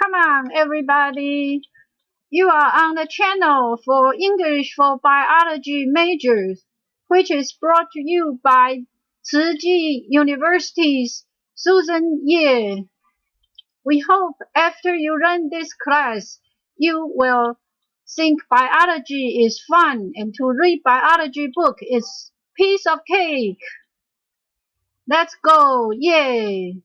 Come on, everybody. You are on the channel for English for Biology majors, which is brought to you by Tzu University's Susan Ye. We hope after you learn this class, you will think biology is fun and to read biology book is piece of cake. Let's go, yay!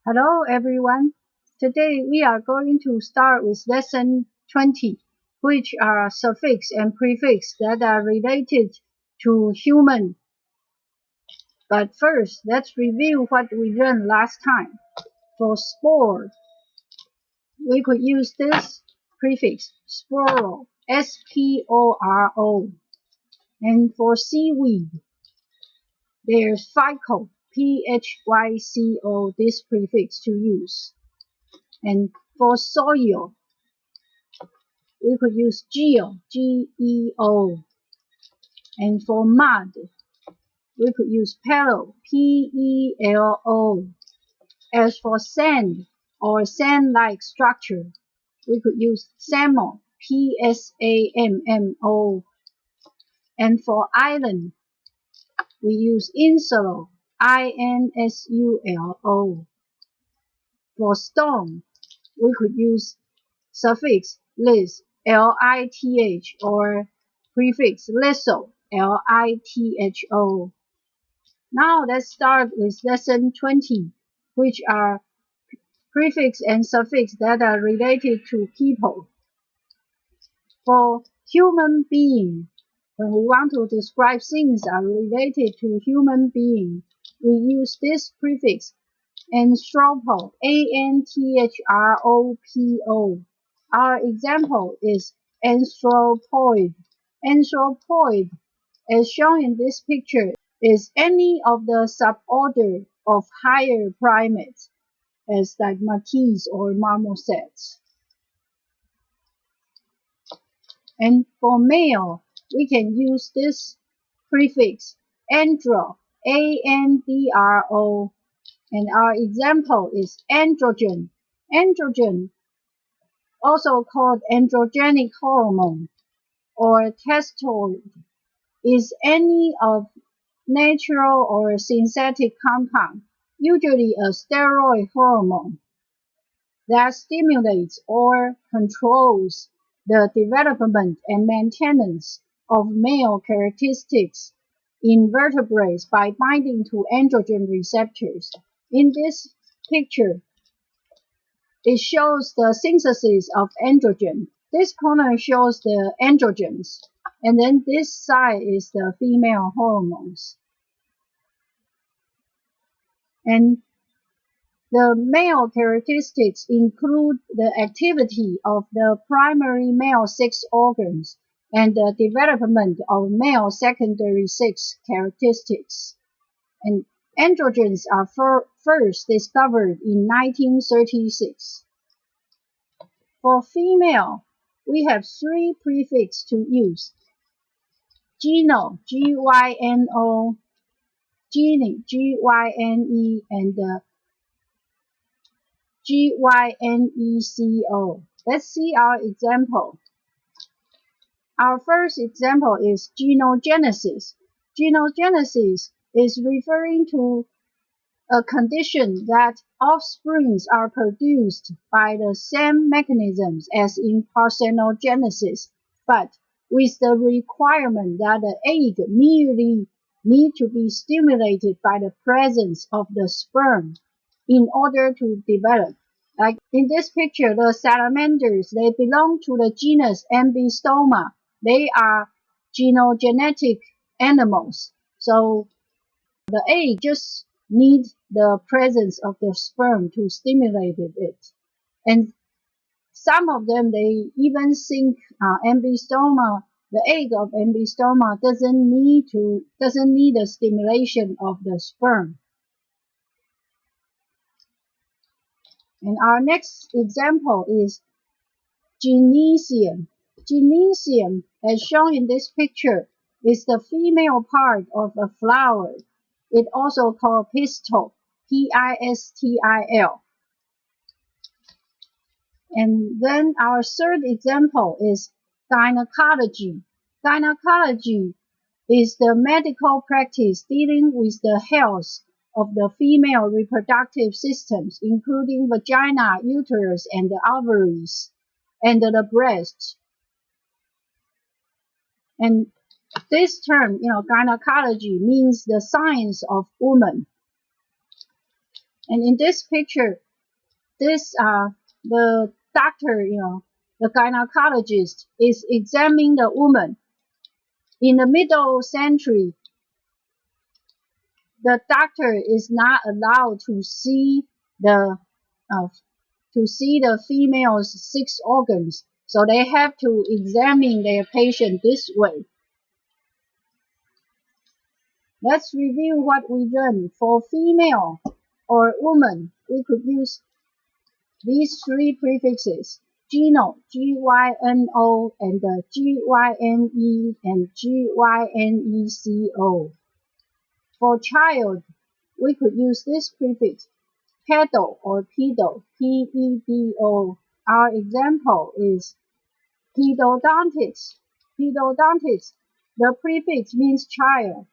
Hello everyone. Today we are going to start with lesson 20, which are suffix and prefix that are related to human. But first, let's review what we learned last time. For spore, we could use this prefix, sporo, S-P-O-R-O. And for seaweed, there's phyco, P-H-Y-C-O, this prefix to use. And for soil, we could use geo, G-E-O. And for mud, we could use Paleo, P-E-L-O. As for sand or sand-like structure, we could use samo, P-S-A-M-M-O. And for island, we use insulo, I-N-S-U-L-O. For stone, we could use suffix lis, L-I-T-H, or prefix litho, L-I-T-H-O. Now let's start with lesson 20, which are prefix and suffix that are related to people. For human being, when we want to describe things that are related to human being, we use this prefix, anthropo, A-N-T-H-R-O-P-O. Our example is anthropoid. Anthropoid, as shown in this picture, is any of the suborder of higher primates, as like monkeys or marmosets. And for male, we can use this prefix, andro, A-N-D-R-O. And our example is androgen. Androgen, also called androgenic hormone or testosterone, is any of natural or synthetic compound, usually a steroid hormone, that stimulates or controls the development and maintenance of male characteristics in vertebrates by binding to androgen receptors. In this picture, it shows the synthesis of androgen. This corner shows the androgens, and then this side is the female hormones. And the male characteristics include the activity of the primary male sex organs and the development of male secondary sex characteristics. And androgens are first discovered in 1936. For female, we have three prefixes to use. Geno, G-Y-N-O, Gene, G-Y-N-E, and G-Y-N-E-C-O. Let's see our example. Our first example is Geno Genesis. Geno Genesis is referring to a condition that offsprings are produced by the same mechanisms as in parthenogenesis, but with the requirement that the egg merely need to be stimulated by the presence of the sperm in order to develop. Like in this picture, the salamanders, they belong to the genus Ambystoma. They are genogenetic animals. So the egg just needs the presence of the sperm to stimulate it. And some of them, they even think Ambystoma, the egg of Ambystoma doesn't need the stimulation of the sperm. And our next example is Genesium. Genesium, as shown in this picture, is the female part of a flower. It also called pistil, P-I-S-T-I-L. And then our third example is gynecology. Gynecology is the medical practice dealing with the health of the female reproductive systems, including vagina, uterus, and the ovaries, and the breast. And this term, gynecology means the science of woman. And in this picture, the doctor, the gynecologist is examining the woman. In the middle century, the doctor is not allowed to see the female's 6 organs, so they have to examine their patient this way. Let's review what we learned. For female or woman, we could use these 3 prefixes: Geno, G-Y-N-O, and G-Y-N-E, and G-Y-N-E-C-O. For child, we could use this prefix, pedo or pedo, P-E-D-O. Our example is pedodontics. Pedodontics, the prefix means child,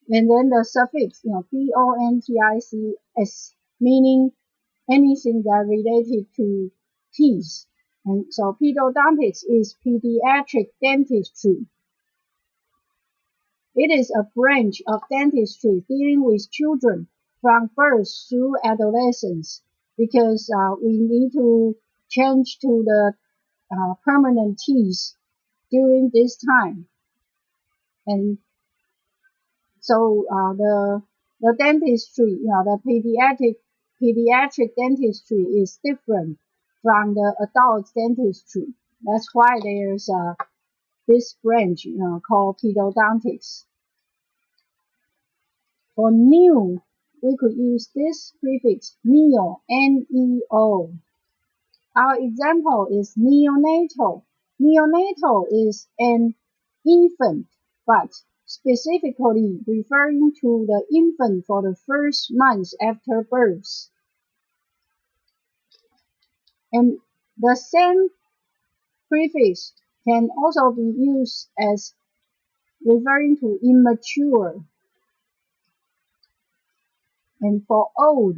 and then the suffix, P-O-N-T-I-C-S, meaning anything that related to teeth. And so pedodontics is pediatric dentistry. It is a branch of dentistry dealing with children from birth through adolescence, because we need to change to the permanent teeth during this time. And so the dentistry, the pediatric dentistry is different from the adult dentistry. That's why there's this branch, called pedodontics. For new, we could use this prefix, neo, N-E-O. Our example is neonatal. Neonatal is an infant, but specifically referring to the infant for the first month after birth. And the same prefix can also be used as referring to immature. And for old,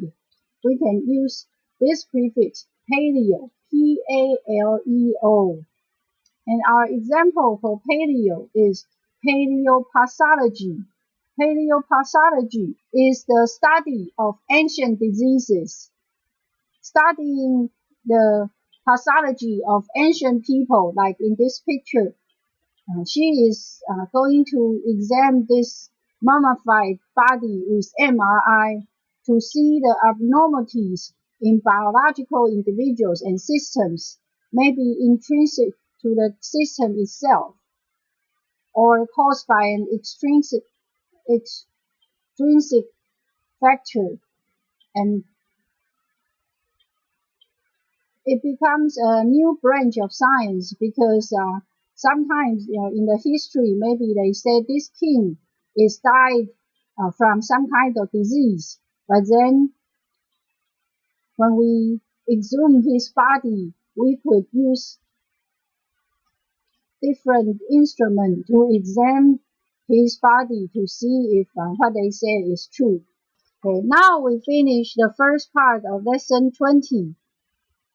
we can use this prefix, paleo, P-A-L-E-O. And our example for paleo is Paleo Pathology. Paleo Pathology is the study of ancient diseases. Studying the pathology of ancient people, like in this picture, she is going to examine this mummified body with MRI to see the abnormalities in biological individuals and systems, maybe intrinsic to the system itself, or caused by an extrinsic factor, and it becomes a new branch of science, because sometimes, in the history, maybe they say this king is died from some kind of disease, but then when we exhumed his body, we could use different instruments to examine his body to see if what they say is true. Okay, now we finish the first part of lesson 20.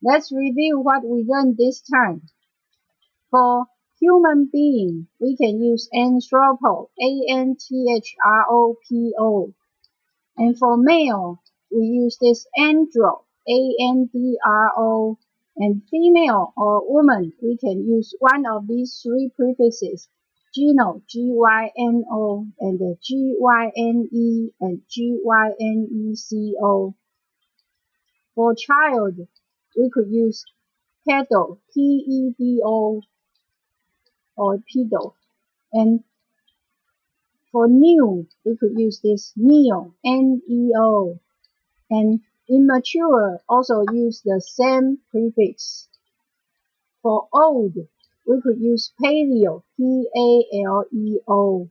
Let's review what we learned this time. For human being, we can use anthropo, A-N-T-H-R-O-P-O. And for male, we use this andro, A-N-D-R-O. And female or woman, we can use one of these 3 prefixes, Geno, G-Y-N-O, and G-Y-N-E, and G-Y-N-E-C-O. For child, we could use pedo, P-E-D-O, or pedo. And for new, we could use this neo, N-E-O. And immature also use the same prefix. For old, we could use paleo, P-A-L-E-O.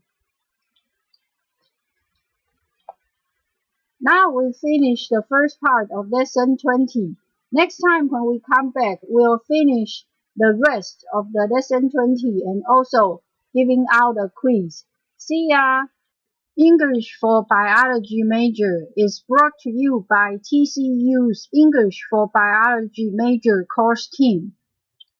Now we finish the first part of lesson 20. Next time when we come back, we'll finish the rest of the lesson 20 and also giving out a quiz. See ya! English for Biology Major is brought to you by TCU's English for Biology Major course team.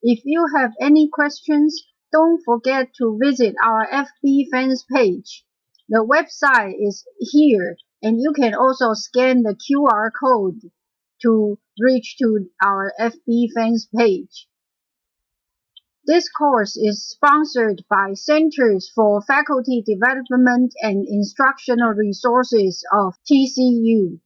If you have any questions, don't forget to visit our FB fans page. The website is here, and you can also scan the QR code to reach to our FB fans page. This course is sponsored by Centers for Faculty Development and Instructional Resources of TCU.